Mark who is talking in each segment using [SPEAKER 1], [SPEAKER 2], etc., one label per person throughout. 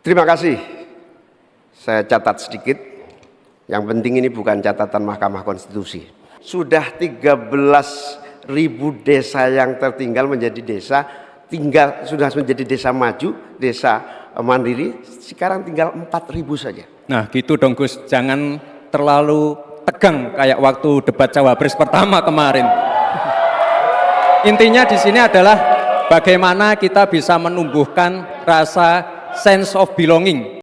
[SPEAKER 1] Terima kasih. Saya catat sedikit. Yang penting ini bukan catatan Mahkamah Konstitusi. Sudah 13.000 desa yang tertinggal menjadi desa sudah menjadi desa maju, desa mandiri. Sekarang tinggal 4.000 saja.
[SPEAKER 2] Nah, gitu dong Gus. Jangan terlalu tegang kayak waktu debat Cawapres pertama kemarin. Intinya di sini adalah bagaimana kita bisa menumbuhkan rasa sense of belonging.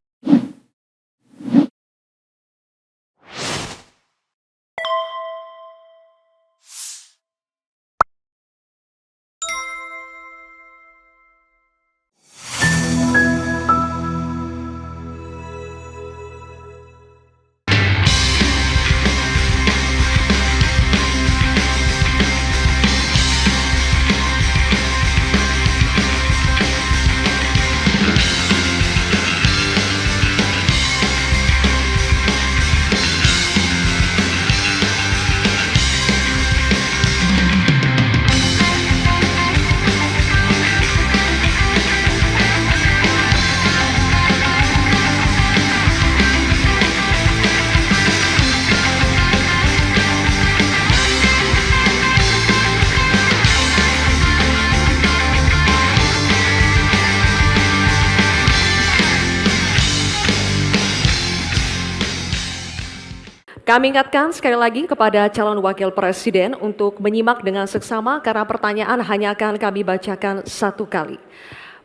[SPEAKER 3] Kami ingatkan sekali lagi kepada calon wakil presiden untuk menyimak dengan seksama karena pertanyaan hanya akan kami bacakan satu kali.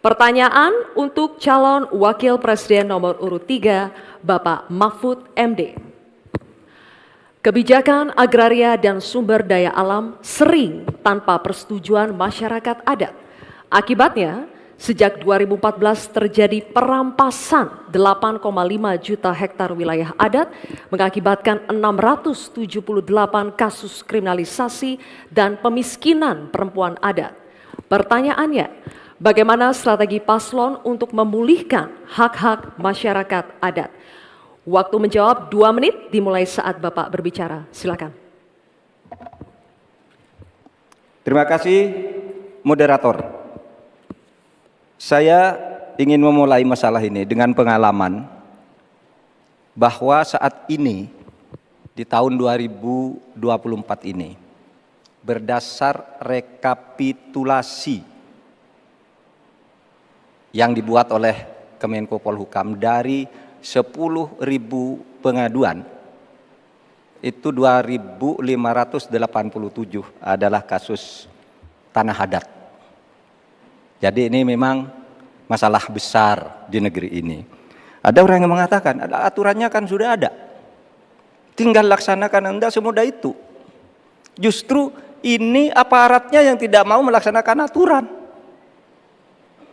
[SPEAKER 3] Pertanyaan untuk calon wakil presiden nomor urut 3, Bapak Mahfud MD. Kebijakan agraria dan sumber daya alam sering tanpa persetujuan masyarakat adat. Akibatnya, sejak 2014 terjadi perampasan 8,5 juta hektar wilayah adat, mengakibatkan 678 kasus kriminalisasi dan pemiskinan perempuan adat. Pertanyaannya, bagaimana strategi paslon untuk memulihkan hak-hak masyarakat adat? Waktu menjawab 2 menit dimulai saat Bapak berbicara. Silakan.
[SPEAKER 4] Terima kasih, moderator. Saya ingin memulai masalah ini dengan pengalaman bahwa saat ini di tahun 2024 ini berdasar rekapitulasi yang dibuat oleh Kemenko Polhukam dari 10.000 pengaduan itu 2.587 adalah kasus tanah adat. Jadi ini memang masalah besar di negeri ini. Ada orang yang mengatakan, aturannya kan sudah ada. Tinggal laksanakan, enggak semudah itu. Justru ini aparatnya yang tidak mau melaksanakan aturan.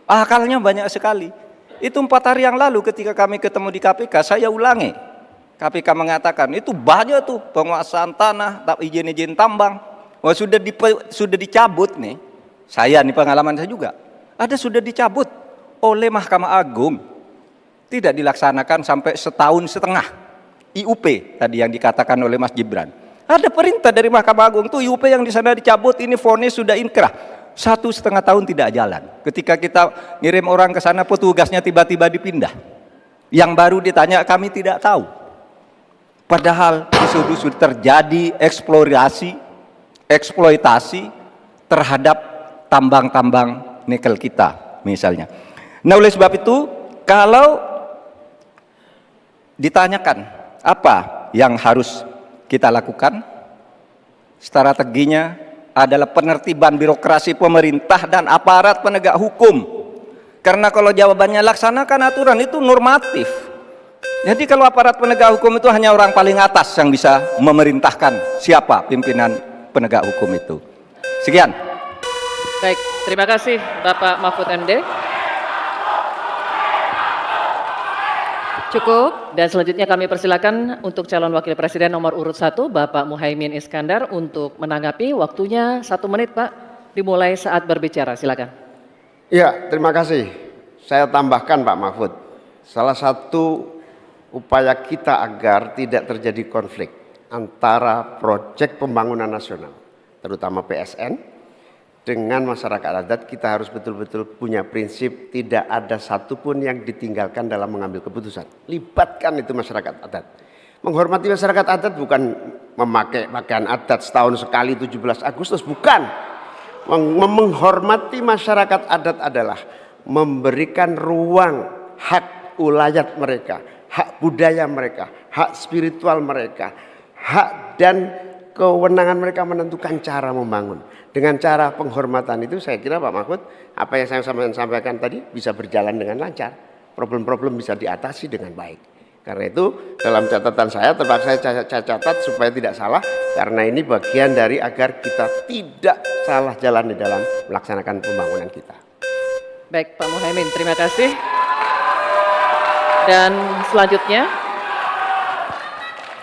[SPEAKER 4] Akalnya banyak sekali. Itu 4 hari yang lalu ketika kami ketemu di KPK, saya ulangi. KPK mengatakan, itu banyak tuh penguasaan tanah, izin-izin tambang. Wah, sudah dicabut nih. Saya nih pengalaman saya juga. Ada sudah dicabut oleh Mahkamah Agung, tidak dilaksanakan sampai 1,5 tahun. IUP tadi yang dikatakan oleh Mas Gibran. Ada perintah dari Mahkamah Agung tuh IUP yang di sana dicabut, ini vonis sudah inkrah. 1,5 tahun tidak jalan. Ketika kita ngirim orang ke sana, petugasnya tiba-tiba dipindah. Yang baru ditanya kami tidak tahu. Padahal sudah terjadi eksploitasi terhadap tambang-tambang nikel kita misalnya. Nah, oleh sebab itu kalau ditanyakan apa yang harus kita lakukan, strateginya adalah penertiban birokrasi pemerintah dan aparat penegak hukum. Karena kalau jawabannya laksanakan aturan itu normatif. Jadi kalau aparat penegak hukum itu hanya orang paling atas yang bisa memerintahkan siapa pimpinan penegak hukum itu. Sekian.
[SPEAKER 3] Baik, terima kasih Bapak Mahfud MD. Cukup, dan selanjutnya kami persilakan untuk calon wakil presiden nomor urut 1, Bapak Muhaimin Iskandar untuk menanggapi. Waktunya 1 menit, Pak, dimulai saat berbicara, silakan.
[SPEAKER 1] Ya, terima kasih. Saya tambahkan Pak Mahfud, salah satu upaya kita agar tidak terjadi konflik antara proyek pembangunan nasional, terutama PSN, dengan masyarakat adat kita harus betul-betul punya prinsip tidak ada satupun yang ditinggalkan dalam mengambil keputusan. Libatkan itu masyarakat adat. Menghormati masyarakat adat bukan memakai pakaian adat setahun sekali 17 Agustus, bukan. Menghormati masyarakat adat adalah memberikan ruang hak ulayat mereka, hak budaya mereka, hak spiritual mereka, hak dan kewenangan mereka menentukan cara membangun. Dengan cara penghormatan itu saya kira Pak Mahfud, apa yang saya sampaikan tadi bisa berjalan dengan lancar. Problem-problem bisa diatasi dengan baik. Karena itu dalam catatan saya terpaksa saya catat supaya tidak salah. Karena ini bagian dari agar kita tidak salah jalan di dalam melaksanakan pembangunan kita.
[SPEAKER 5] Baik Pak Muhaimin, terima kasih. Dan selanjutnya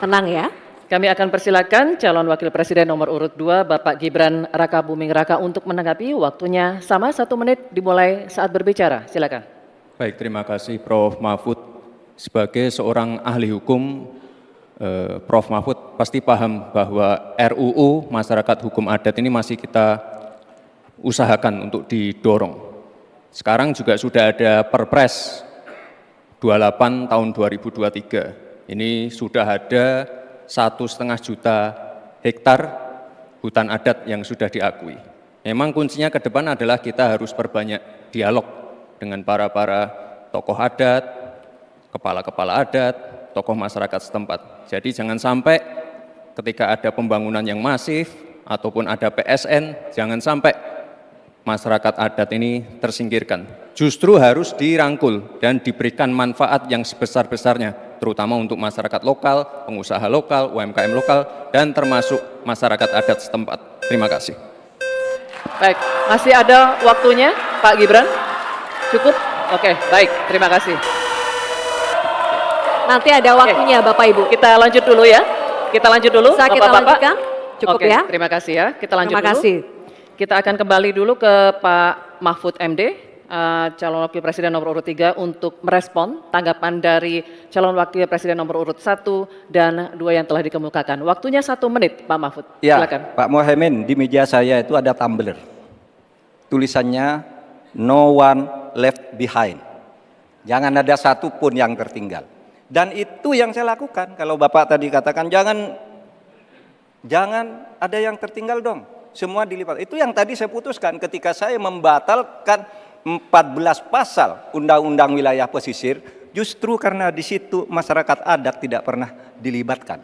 [SPEAKER 3] Tenang ya.
[SPEAKER 5] kami akan persilakan calon wakil presiden nomor urut 2 Bapak Gibran Raka Buming Raka untuk menanggapi. Waktunya sama 1 menit dimulai saat berbicara. Silakan.
[SPEAKER 2] Baik, terima kasih Prof. Mahfud. Sebagai seorang ahli hukum, Prof. Mahfud pasti paham bahwa RUU Masyarakat Hukum Adat ini masih kita usahakan untuk didorong. Sekarang juga sudah ada Perpres 28 tahun 2023. Ini sudah ada 1,5 juta hektar hutan adat yang sudah diakui. Memang kuncinya ke depan adalah kita harus perbanyak dialog dengan para tokoh adat, kepala-kepala adat, tokoh masyarakat setempat. Jadi jangan sampai ketika ada pembangunan yang masif ataupun ada PSN, jangan sampai masyarakat adat ini tersingkirkan. Justru harus dirangkul dan diberikan manfaat yang sebesar-besarnya, terutama untuk masyarakat lokal, pengusaha lokal, UMKM lokal, dan termasuk masyarakat adat setempat. Terima kasih.
[SPEAKER 5] Baik, masih ada waktunya Pak Gibran? Cukup? Oke, baik, terima kasih.
[SPEAKER 3] Nanti ada waktunya Bapak Ibu.
[SPEAKER 5] Kita lanjut dulu ya. Kita lanjut dulu,
[SPEAKER 3] Bisa kita
[SPEAKER 5] Bapak-Bapak.
[SPEAKER 3] lanjutkan? Cukup
[SPEAKER 5] Oke,
[SPEAKER 3] ya.
[SPEAKER 5] terima kasih ya. Kita lanjut
[SPEAKER 3] Terima
[SPEAKER 5] dulu.
[SPEAKER 3] kasih.
[SPEAKER 5] Kita akan kembali dulu ke Pak Mahfud MD, calon wakil presiden nomor urut 3 untuk merespon tanggapan dari calon wakil presiden nomor urut 1 dan 2 yang telah dikemukakan. Waktunya 1 menit Pak Mahfud.
[SPEAKER 4] Ya,
[SPEAKER 5] Silakan.
[SPEAKER 4] Pak Muhaimin, di meja saya itu ada tumbler. Tulisannya no one left behind. Jangan ada satu pun yang tertinggal. Dan itu yang saya lakukan. Kalau Bapak tadi katakan jangan ada yang tertinggal dong. Semua dilipat. Itu yang tadi saya putuskan ketika saya membatalkan 14 pasal Undang-Undang Wilayah Pesisir, justru karena di situ masyarakat adat tidak pernah dilibatkan.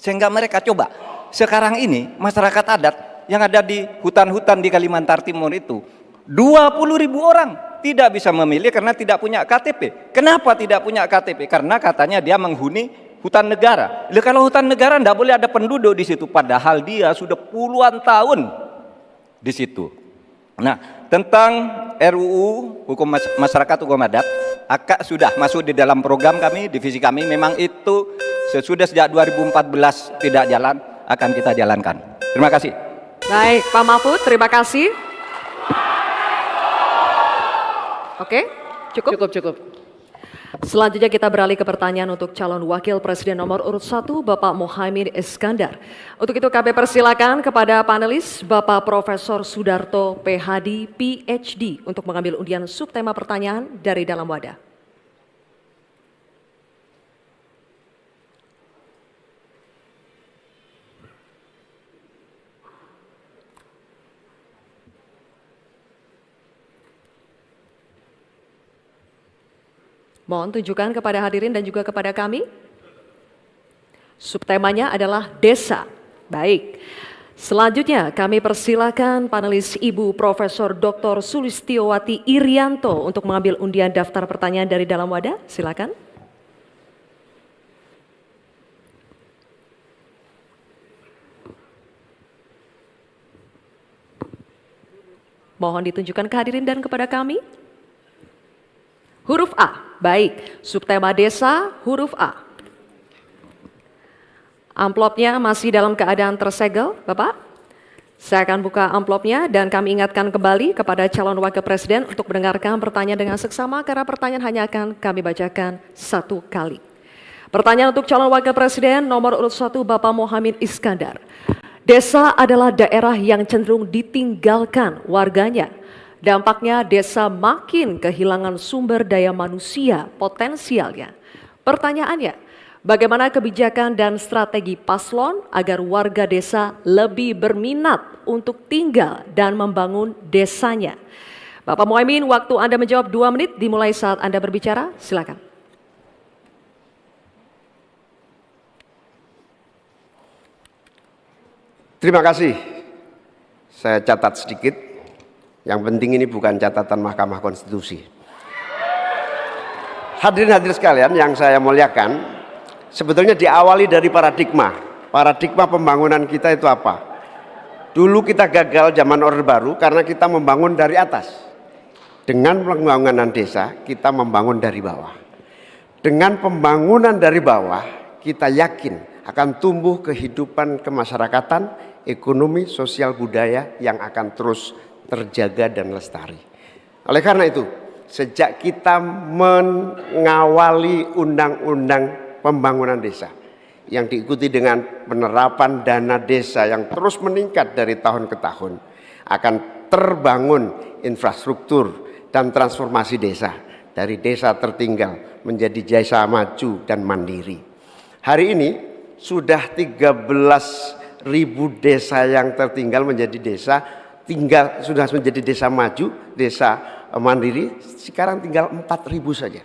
[SPEAKER 4] Sehingga mereka coba. Sekarang ini masyarakat adat yang ada di hutan-hutan di Kalimantan Timur itu 20.000 orang tidak bisa memilih karena tidak punya KTP. Kenapa tidak punya KTP? Karena katanya dia menghuni hutan negara. Kalau hutan negara tidak boleh ada penduduk di situ, padahal dia sudah puluhan tahun di situ. Nah, tentang RUU Hukum Masyarakat Hukum Adat, sudah masuk di dalam program kami, divisi kami. Memang itu sesudah sejak 2014 tidak jalan, akan kita jalankan. Terima kasih.
[SPEAKER 3] Baik, Pak Mahfud, terima kasih. Oke, cukup?
[SPEAKER 5] Cukup.
[SPEAKER 3] Selanjutnya kita beralih ke pertanyaan untuk calon wakil presiden nomor urut 1 Bapak Muhaimin Iskandar. Untuk itu kami persilakan kepada panelis Bapak Profesor Sudarto PhD PhD untuk mengambil undian subtema pertanyaan dari dalam wadah. Mohon tunjukkan kepada hadirin dan juga kepada kami. Subtemanya adalah desa. Baik. Selanjutnya kami persilakan panelis Ibu Profesor Dr. Sulistiowati Irianto untuk mengambil undian daftar pertanyaan dari dalam wadah. Silakan. Mohon ditunjukkan ke hadirin dan kepada kami. Huruf A, baik. Subtema desa, huruf A. Amplopnya masih dalam keadaan tersegel, Bapak. Saya akan buka amplopnya dan kami ingatkan kembali kepada calon wakil presiden untuk mendengarkan pertanyaan dengan seksama karena pertanyaan hanya akan kami bacakan 1 kali. Pertanyaan untuk calon wakil presiden nomor urut 1 Bapak Muhaimin Iskandar. Desa adalah daerah yang cenderung ditinggalkan warganya. Dampaknya desa makin kehilangan sumber daya manusia potensialnya. Pertanyaannya, bagaimana kebijakan dan strategi paslon agar warga desa lebih berminat untuk tinggal dan membangun desanya? Bapak Muhaimin, waktu Anda menjawab 2 menit dimulai saat Anda berbicara, silakan.
[SPEAKER 1] Terima kasih. Saya catat sedikit. Yang penting ini bukan catatan Mahkamah Konstitusi. Hadirin sekalian yang saya muliakan, sebetulnya diawali dari paradigma. Paradigma pembangunan kita itu apa? Dulu kita gagal zaman Orde Baru karena kita membangun dari atas. Dengan pembangunan desa, kita membangun dari bawah. Dengan pembangunan dari bawah, kita yakin akan tumbuh kehidupan kemasyarakatan, ekonomi, sosial, budaya yang akan terus terjaga dan lestari. Oleh karena itu, sejak kita mengawali undang-undang pembangunan desa yang diikuti dengan penerapan dana desa yang terus meningkat dari tahun ke tahun, akan terbangun infrastruktur dan transformasi desa dari desa tertinggal menjadi desa maju dan mandiri. Hari ini sudah 13.000 desa yang tertinggal menjadi desa sudah menjadi desa maju, desa mandiri, sekarang tinggal 4.000 saja.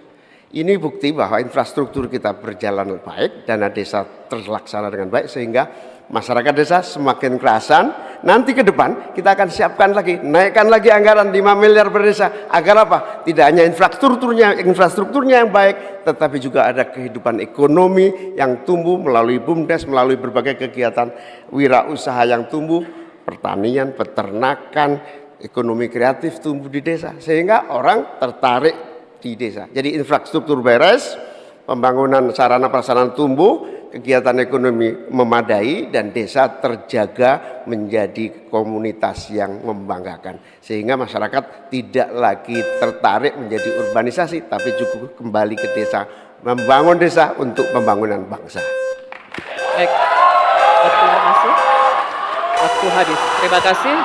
[SPEAKER 1] Ini bukti bahwa infrastruktur kita berjalan baik, dana desa terlaksana dengan baik, sehingga masyarakat desa semakin kerasan. Nanti ke depan kita akan siapkan lagi, naikkan lagi anggaran 5 miliar per desa. Agar apa? Tidak hanya infrastrukturnya yang baik, tetapi juga ada kehidupan ekonomi yang tumbuh melalui BUMDes, melalui berbagai kegiatan wirausaha yang tumbuh, pertanian, peternakan, ekonomi kreatif tumbuh di desa, sehingga orang tertarik di desa. Jadi infrastruktur beres, pembangunan sarana prasarana tumbuh, kegiatan ekonomi memadai, dan desa terjaga menjadi komunitas yang membanggakan, sehingga masyarakat tidak lagi tertarik menjadi urbanisasi, tapi juga kembali ke desa, membangun desa untuk pembangunan bangsa.
[SPEAKER 5] Baik, waktu habis. Terima kasih.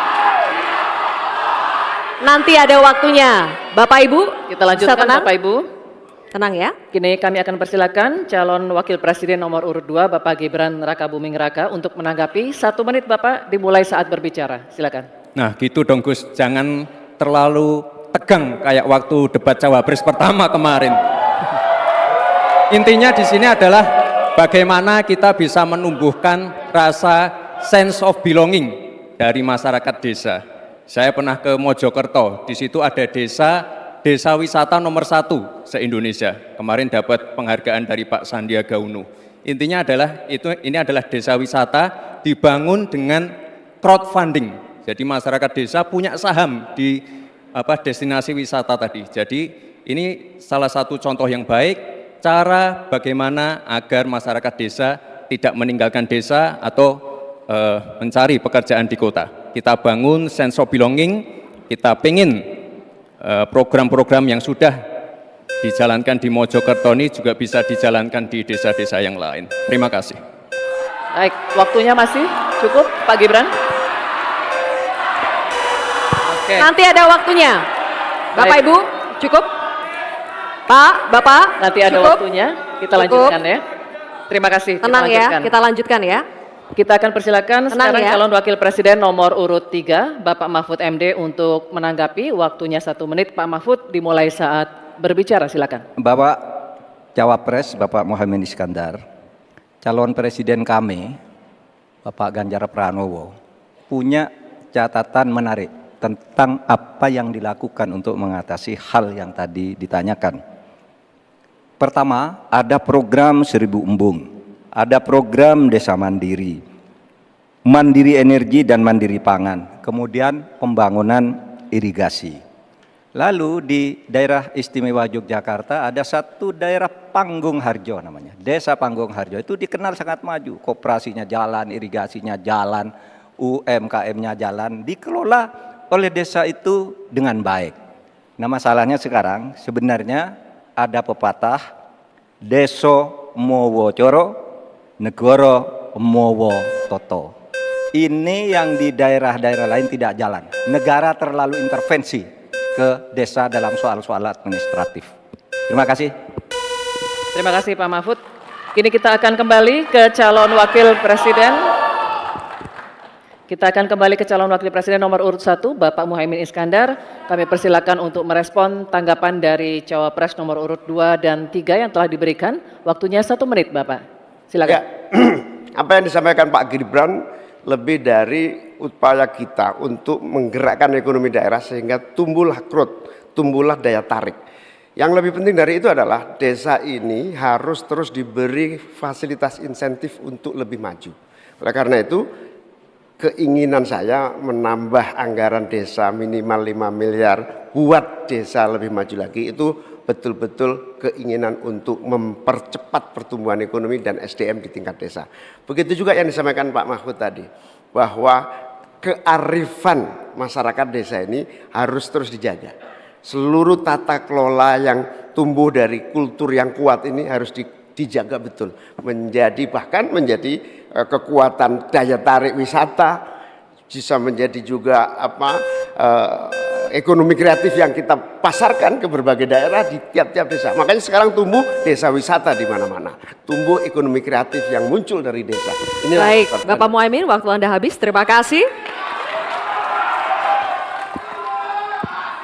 [SPEAKER 3] Nanti ada waktunya. Bapak Ibu,
[SPEAKER 5] Kita lanjutkan Bapak Ibu.
[SPEAKER 3] Tenang ya.
[SPEAKER 5] Kini kami akan persilakan calon wakil presiden nomor urut 2 Bapak Gibran Rakabuming Raka untuk menanggapi. 1 menit Bapak dimulai saat berbicara. Silakan.
[SPEAKER 2] Nah gitu dong Gus, jangan terlalu tegang kayak waktu debat Cawapres pertama kemarin. Intinya di sini adalah bagaimana kita bisa menumbuhkan rasa sense of belonging dari masyarakat desa. Saya pernah ke Mojokerto, di situ ada desa wisata nomor 1 se-Indonesia. Kemarin dapat penghargaan dari Pak Sandiaga Uno. Intinya adalah ini adalah desa wisata dibangun dengan crowdfunding. Jadi masyarakat desa punya saham di destinasi wisata tadi. Jadi ini salah satu contoh yang baik cara bagaimana agar masyarakat desa tidak meninggalkan desa atau mencari pekerjaan di kota. Kita bangun sense of belonging, kita pengen program-program yang sudah dijalankan di Mojokerto ini juga bisa dijalankan di desa-desa yang lain. Terima kasih.
[SPEAKER 5] Baik, waktunya masih cukup Pak Gibran? Oke.
[SPEAKER 3] Nanti ada waktunya. Bapak
[SPEAKER 5] Baik.
[SPEAKER 3] Ibu, cukup? Pak, Bapak,
[SPEAKER 5] Nanti ada
[SPEAKER 3] cukup?
[SPEAKER 5] waktunya, kita lanjutkan ya. Terima kasih.
[SPEAKER 3] Tenang ya, kita lanjutkan ya.
[SPEAKER 5] Kita akan persilakan
[SPEAKER 3] Tenang
[SPEAKER 5] sekarang
[SPEAKER 3] ya.
[SPEAKER 5] calon wakil presiden nomor urut 3 Bapak Mahfud MD untuk menanggapi. Waktunya 1 menit Pak Mahfud dimulai saat berbicara, silakan.
[SPEAKER 4] Bapak Cawapres, Bapak Muhaimin Iskandar, calon presiden kami, Bapak Ganjar Pranowo, punya catatan menarik tentang apa yang dilakukan untuk mengatasi hal yang tadi ditanyakan. Pertama, ada program 1000 embung, ada program desa mandiri, mandiri energi dan mandiri pangan, kemudian pembangunan irigasi. Lalu di daerah istimewa Yogyakarta ada satu daerah Panggung Harjo namanya, desa Panggung Harjo, itu dikenal sangat maju, koperasinya jalan, irigasinya jalan, UMKM-nya jalan, dikelola oleh desa itu dengan baik. Nah masalahnya sekarang sebenarnya ada pepatah, deso mowo coro, negoro mowo toto. Ini yang di daerah-daerah lain tidak jalan. Negara terlalu intervensi ke desa dalam soal-soal administratif. Terima kasih.
[SPEAKER 5] Terima kasih Pak Mahfud. Kini kita akan kembali ke calon wakil presiden. Kita akan kembali ke calon wakil presiden nomor urut 1, Bapak Muhaimin Iskandar. Kami persilakan untuk merespon tanggapan dari cawapres nomor urut 2 dan 3 yang telah diberikan. Waktunya 1 menit, Bapak. Silakan.
[SPEAKER 1] Ya, apa yang disampaikan Pak Gibran lebih dari upaya kita untuk menggerakkan ekonomi daerah sehingga tumbuhlah growth, tumbuhlah daya tarik. Yang lebih penting dari itu adalah desa ini harus terus diberi fasilitas insentif untuk lebih maju. Oleh karena itu, keinginan saya menambah anggaran desa minimal 5 miliar buat desa lebih maju lagi itu betul-betul keinginan untuk mempercepat pertumbuhan ekonomi dan SDM di tingkat desa. Begitu juga yang disampaikan Pak Mahfud tadi, bahwa kearifan masyarakat desa ini harus terus dijaga. Seluruh tata kelola yang tumbuh dari kultur yang kuat ini harus dijaga betul, bahkan menjadi kekuatan daya tarik wisata, bisa menjadi juga ekonomi kreatif yang kita pasarkan ke berbagai daerah di tiap-tiap desa. Makanya sekarang tumbuh desa wisata di mana-mana, tumbuh ekonomi kreatif yang muncul dari desa. Inilah
[SPEAKER 3] Baik, Bapak Muhaimin, waktu Anda habis. Terima kasih.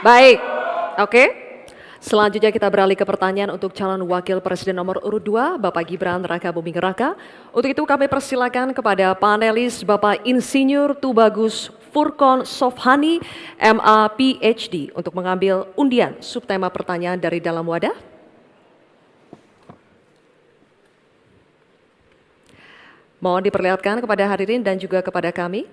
[SPEAKER 3] Baik, oke. Selanjutnya kita beralih ke pertanyaan untuk calon wakil presiden nomor urut 2, Bapak Gibran Raka Buming Raka. Untuk itu kami persilakan kepada panelis Bapak Insinyur Tubagus Furkon Sofhani, MA PhD, untuk mengambil undian subtema pertanyaan dari dalam wadah. Mohon diperlihatkan kepada hadirin dan juga kepada kami.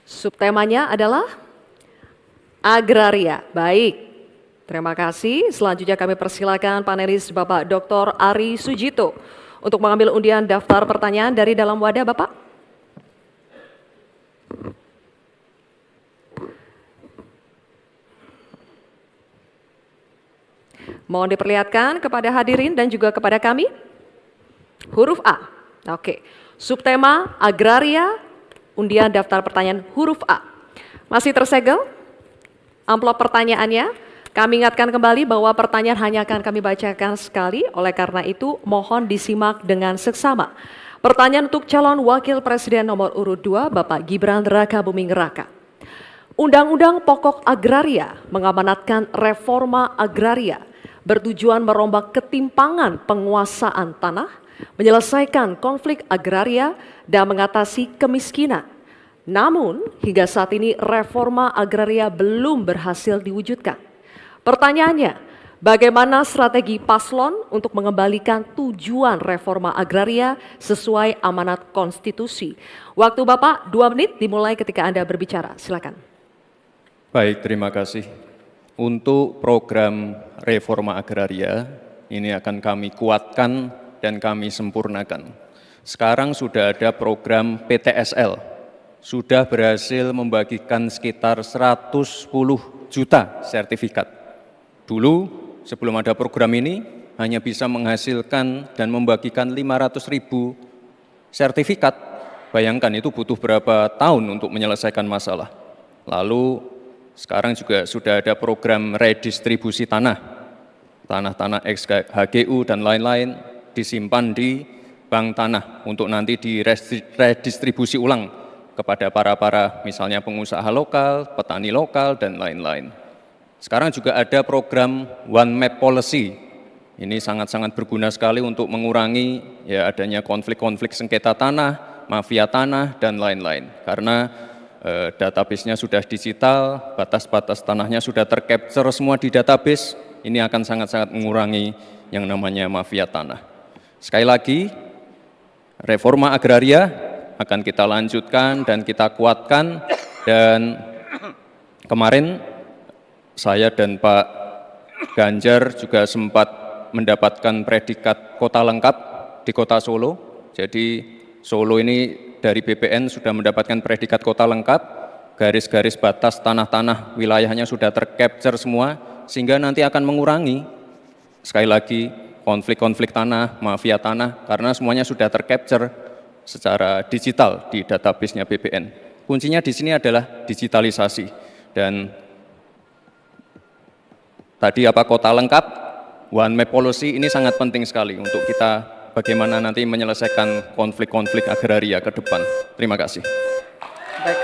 [SPEAKER 3] Subtemanya adalah agraria. Baik, terima kasih. Selanjutnya kami persilakan panelis Bapak Dr. Ari Sujito untuk mengambil undian daftar pertanyaan dari dalam wadah, Bapak. Mohon diperlihatkan kepada hadirin dan juga kepada kami. Huruf A. Oke. Subtema agraria. Undian daftar pertanyaan huruf A. Masih tersegel amplop pertanyaannya. Kami ingatkan kembali bahwa pertanyaan hanya akan kami bacakan sekali. Oleh karena itu mohon disimak dengan seksama. Pertanyaan untuk calon wakil presiden nomor urut 2, Bapak Gibran Raka Buming Raka. Undang-Undang Pokok Agraria mengamanatkan reforma agraria bertujuan merombak ketimpangan penguasaan tanah, menyelesaikan konflik agraria, dan mengatasi kemiskinan. Namun, hingga saat ini reforma agraria belum berhasil diwujudkan. Pertanyaannya, bagaimana strategi paslon untuk mengembalikan tujuan reforma agraria sesuai amanat konstitusi? Waktu Bapak 2 menit dimulai ketika Anda berbicara. Silakan.
[SPEAKER 2] Baik, terima kasih. Untuk program reforma agraria, ini akan kami kuatkan dan kami sempurnakan. Sekarang sudah ada program PTSL, sudah berhasil membagikan sekitar 110 juta sertifikat. Dulu sebelum ada program ini hanya bisa menghasilkan dan membagikan 500.000 sertifikat. Bayangkan itu butuh berapa tahun untuk menyelesaikan masalah. Lalu sekarang juga sudah ada program redistribusi tanah, tanah-tanah ex-HGU dan lain-lain disimpan di bank tanah untuk nanti diredistribusi ulang kepada para misalnya pengusaha lokal, petani lokal, dan lain-lain. Sekarang juga ada program One Map Policy. Ini sangat-sangat berguna sekali untuk mengurangi adanya konflik-konflik sengketa tanah, mafia tanah, dan lain-lain. Karena database-nya sudah digital, batas-batas tanahnya sudah tercapture semua di database, ini akan sangat-sangat mengurangi yang namanya mafia tanah. Sekali lagi, reforma agraria akan kita lanjutkan dan kita kuatkan, dan kemarin saya dan Pak Ganjar juga sempat mendapatkan predikat kota lengkap di kota Solo. Jadi Solo ini dari BPN sudah mendapatkan predikat kota lengkap, garis-garis batas tanah-tanah wilayahnya sudah tercapture semua, sehingga nanti akan mengurangi sekali lagi konflik-konflik tanah, mafia tanah, karena semuanya sudah tercapture secara digital di database-nya BPN. Kuncinya di sini adalah digitalisasi. Dan tadi kota lengkap, one map policy ini sangat penting sekali untuk kita bagaimana nanti menyelesaikan konflik-konflik agraria ke depan. Terima kasih.
[SPEAKER 5] Baik.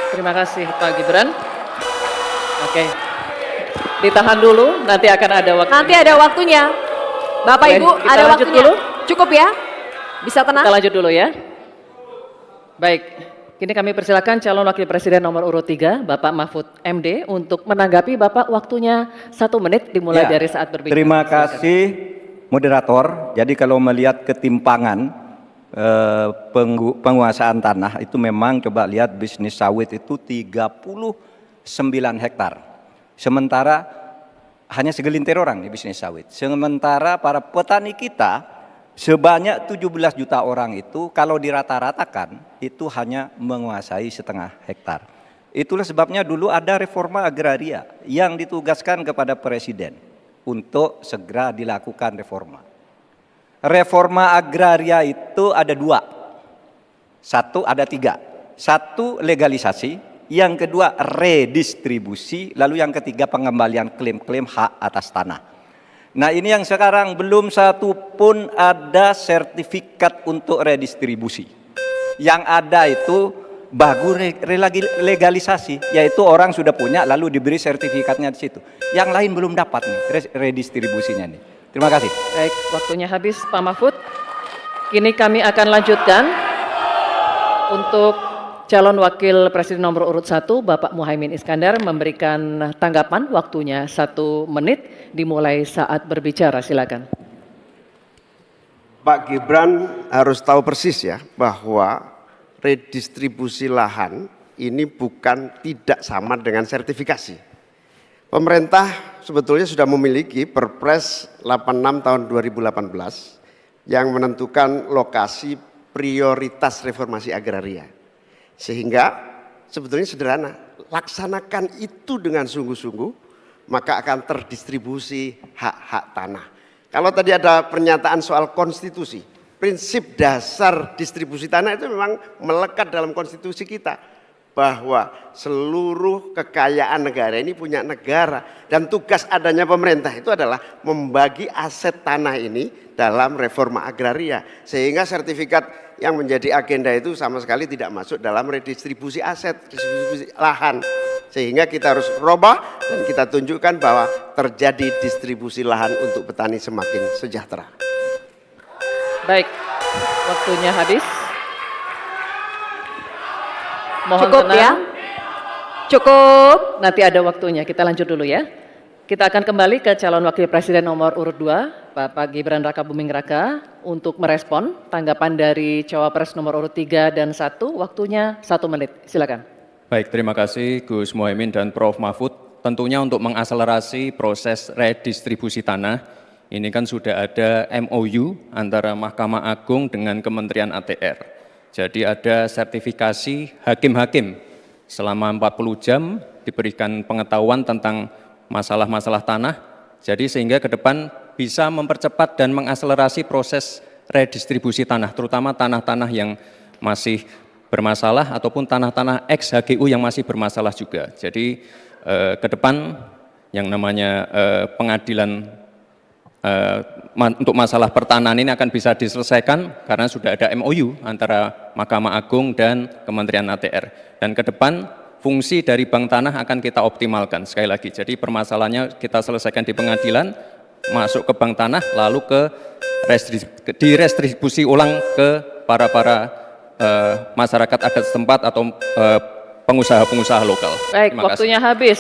[SPEAKER 5] Terima kasih Pak Gibran. Oke. Ditahan dulu, nanti akan ada waktu.
[SPEAKER 3] Nanti ada waktunya. Bapak
[SPEAKER 5] Boleh,
[SPEAKER 3] Ibu
[SPEAKER 5] kita
[SPEAKER 3] ada
[SPEAKER 5] lanjut
[SPEAKER 3] waktunya.
[SPEAKER 5] dulu?
[SPEAKER 3] Cukup ya? Bisa tenang?
[SPEAKER 5] Kita lanjut dulu ya. Baik, kini kami persilakan calon wakil presiden nomor urut 3, Bapak Mahfud MD, untuk menanggapi Bapak. Waktunya 1 menit dimulai
[SPEAKER 4] Ya,
[SPEAKER 5] dari saat berbicara.
[SPEAKER 4] Terima
[SPEAKER 5] Silakan.
[SPEAKER 4] kasih moderator. Jadi kalau melihat ketimpangan penguasaan tanah itu memang coba lihat bisnis sawit itu 39 hektar. Sementara hanya segelintir orang di bisnis sawit. Sementara para petani kita sebanyak 17 juta orang itu kalau dirata-ratakan itu hanya menguasai setengah hektar. Itulah sebabnya dulu ada reforma agraria yang ditugaskan kepada presiden untuk segera dilakukan reforma. Reforma agraria itu ada 2. Ada 3. 1 legalisasi, yang kedua redistribusi, lalu yang ketiga pengembalian klaim-klaim hak atas tanah. Nah ini yang sekarang belum satu pun ada sertifikat untuk redistribusi. Yang ada itu baru legalisasi, yaitu orang sudah punya lalu diberi sertifikatnya di situ. Yang lain belum dapat nih redistribusinya nih. Terima kasih.
[SPEAKER 5] Baik, waktunya habis Pak Mahfud. Kini kami akan lanjutkan untuk calon wakil presiden nomor urut 1, Bapak Muhaimin Iskandar, memberikan tanggapan. Waktunya 1 menit dimulai saat berbicara. Silakan.
[SPEAKER 1] Pak Gibran harus tahu persis ya bahwa redistribusi lahan ini bukan tidak sama dengan sertifikasi. Pemerintah sebetulnya sudah memiliki Perpres 86 tahun 2018 yang menentukan lokasi prioritas reformasi agraria. Sehingga sebetulnya sederhana, laksanakan itu dengan sungguh-sungguh, maka akan terdistribusi hak-hak tanah. Kalau tadi ada pernyataan soal konstitusi, prinsip dasar distribusi tanah itu memang melekat dalam konstitusi kita. Bahwa seluruh kekayaan negara ini punya negara. Dan tugas adanya pemerintah itu adalah membagi aset tanah ini dalam reforma agraria. Sehingga sertifikat yang menjadi agenda itu sama sekali tidak masuk dalam redistribusi aset, distribusi lahan. Sehingga kita harus robah dan kita tunjukkan bahwa terjadi distribusi lahan untuk petani semakin sejahtera.
[SPEAKER 5] Baik, waktunya habis. Mohon
[SPEAKER 3] Cukup
[SPEAKER 5] tenang.
[SPEAKER 3] ya? Cukup.
[SPEAKER 5] Nanti ada waktunya, kita lanjut dulu ya. Kita akan kembali ke calon wakil presiden nomor urut 2, Bapak Gibran Raka Buming Raka, untuk merespon tanggapan dari cawapres nomor urut 3 dan 1, waktunya 1 menit. Silakan.
[SPEAKER 2] Baik, terima kasih Gus Muhaimin dan Prof. Mahfud. Tentunya untuk mengakselerasi proses redistribusi tanah, ini kan sudah ada MOU antara Mahkamah Agung dengan Kementerian ATR. Jadi ada sertifikasi hakim-hakim selama 40 jam diberikan pengetahuan tentang masalah-masalah tanah. Jadi sehingga ke depan bisa mempercepat dan mengakselerasi proses redistribusi tanah, terutama tanah-tanah yang masih bermasalah ataupun tanah-tanah ex-HGU yang masih bermasalah juga. Jadi ke depan yang namanya pengadilan untuk masalah pertanahan ini akan bisa diselesaikan karena sudah ada MOU antara Mahkamah Agung dan Kementerian ATR. Dan ke depan fungsi dari bank tanah akan kita optimalkan sekali lagi. Jadi permasalahannya kita selesaikan di pengadilan, masuk ke bank tanah, lalu direstribusi ulang ke para masyarakat adat setempat atau pengusaha-pengusaha lokal.
[SPEAKER 5] Baik,
[SPEAKER 2] Terima kasih.
[SPEAKER 5] waktunya habis.